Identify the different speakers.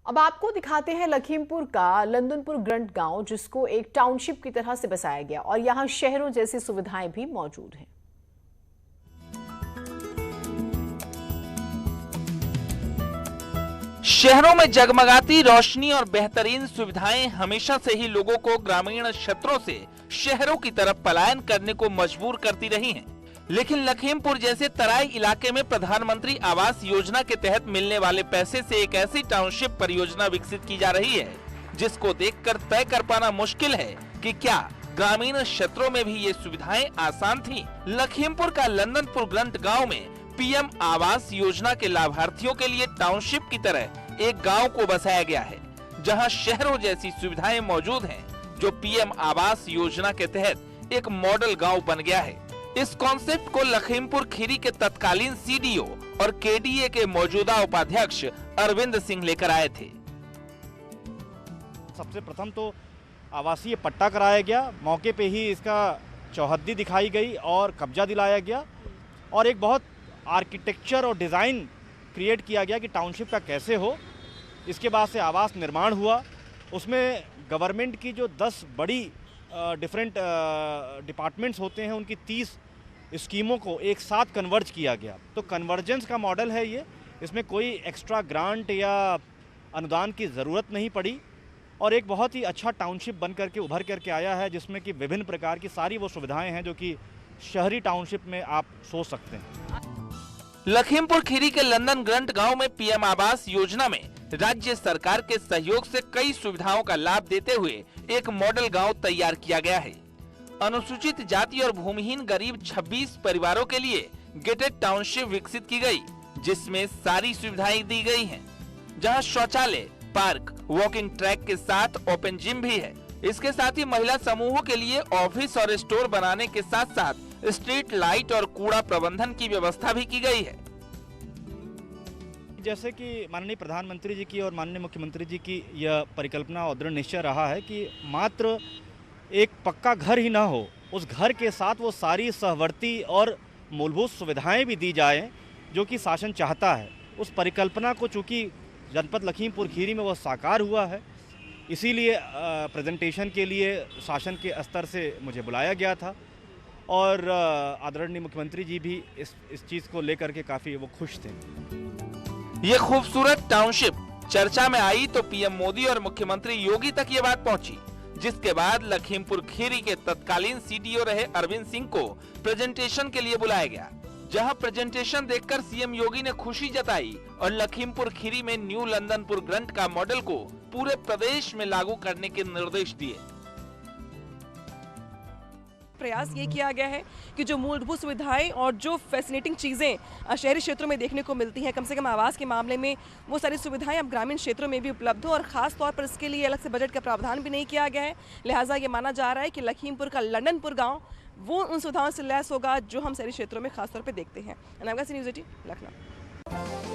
Speaker 1: अब आपको दिखाते हैं लखीमपुर का लंदनपुर ग्रंट गांव, जिसको एक टाउनशिप की तरह से बसाया गया और यहां शहरों जैसी सुविधाएं भी मौजूद हैं।
Speaker 2: शहरों में जगमगाती रोशनी और बेहतरीन सुविधाएं हमेशा से ही लोगों को ग्रामीण क्षेत्रों से शहरों की तरफ पलायन करने को मजबूर करती रही हैं। लेकिन लखीमपुर जैसे तराई इलाके में प्रधानमंत्री आवास योजना के तहत मिलने वाले पैसे से एक ऐसी टाउनशिप परियोजना विकसित की जा रही है जिसको देखकर तय कर पाना मुश्किल है कि क्या ग्रामीण क्षेत्रों में भी ये सुविधाएं आसान थीं। लखीमपुर का लंदनपुर ग्रंट गांव में पीएम आवास योजना के लाभार्थियों के लिए टाउनशिप की तरह एक गांव को बसाया गया है, जहां शहरों जैसी सुविधाएं मौजूद हैं, जो पीएम आवास योजना के तहत एक मॉडल गांव बन गया है। इस कॉन्सेप्ट को लखीमपुर खीरी के तत्कालीन सीडीओ और केडीए के मौजूदा उपाध्यक्ष अरविंद सिंह लेकर आए थे।
Speaker 3: सबसे प्रथम तो आवासीय पट्टा कराया गया, मौके पे ही इसका चौहद्दी दिखाई गई और कब्जा दिलाया गया और एक बहुत आर्किटेक्चर और डिज़ाइन क्रिएट किया गया कि टाउनशिप का कैसे हो। इसके बाद से आवास निर्माण हुआ, उसमें गवर्नमेंट की जो 10 बड़ी डिफरेंट डिपार्टमेंट्स होते हैं उनकी 30 स्कीमों को एक साथ कन्वर्ज किया गया। तो कन्वर्जेंस का मॉडल है ये, इसमें कोई एक्स्ट्रा ग्रांट या अनुदान की ज़रूरत नहीं पड़ी और एक बहुत ही अच्छा टाउनशिप बन करके उभर करके आया है, जिसमें कि विभिन्न प्रकार की सारी वो सुविधाएं हैं जो कि शहरी टाउनशिप में आप सोच सकते हैं।
Speaker 2: लखीमपुर खीरी के लंदन ग्रंट गांव में पीएम आवास योजना में राज्य सरकार के सहयोग से कई सुविधाओं का लाभ देते हुए एक मॉडल गांव तैयार किया गया है। अनुसूचित जाति और भूमिहीन गरीब 26 परिवारों के लिए गेटेड टाउनशिप विकसित की गई, जिसमें सारी सुविधाएं दी गई हैं, जहां शौचालय, पार्क, वॉकिंग ट्रैक के साथ ओपन जिम भी है। इसके साथ ही महिला समूहों के लिए ऑफिस और स्टोर बनाने के साथ साथ स्ट्रीट लाइट और कूड़ा प्रबंधन की व्यवस्था भी की गई है।
Speaker 3: जैसे कि माननीय प्रधानमंत्री जी की और माननीय मुख्यमंत्री जी की यह परिकल्पना और दृढ़ निश्चय रहा है कि मात्र एक पक्का घर ही ना हो, उस घर के साथ वो सारी सहवर्ती और मूलभूत सुविधाएं भी दी जाएं जो कि शासन चाहता है। उस परिकल्पना को चूँकि जनपद लखीमपुर खीरी में वह साकार हुआ है, इसीलिए प्रेजेंटेशन के लिए शासन के स्तर से मुझे बुलाया गया था और आदरणीय मुख्यमंत्री जी भी इस चीज़ को लेकर के काफ़ी वो खुश थे।
Speaker 2: ये खूबसूरत टाउनशिप चर्चा में आई तो पीएम मोदी और मुख्यमंत्री योगी तक ये बात पहुंची, जिसके बाद लखीमपुर खीरी के तत्कालीन सीडीओ रहे अरविंद सिंह को प्रेजेंटेशन के लिए बुलाया गया, जहां प्रेजेंटेशन देखकर सीएम योगी ने खुशी जताई और लखीमपुर खीरी में न्यू लंदनपुर ग्रंट का मॉडल को पूरे प्रदेश में लागू करने के निर्देश दिए।
Speaker 4: प्रयास ये किया गया है कि जो मूलभूत सुविधाएं और जो फैसिनेटिंग चीज़ें शहरी क्षेत्रों में देखने को मिलती हैं, कम से कम आवास के मामले में वो सारी सुविधाएं अब ग्रामीण क्षेत्रों में भी उपलब्ध हो और ख़ास तौर पर इसके लिए अलग से बजट का प्रावधान भी नहीं किया गया है। लिहाजा ये माना जा रहा है कि लखीमपुर का लंदनपुर गाँव वो उन सुविधाओं से लैस होगा जो हम शहरी क्षेत्रों में खासतौर पर देखते हैं। न्यूज़ 18 लखनऊ।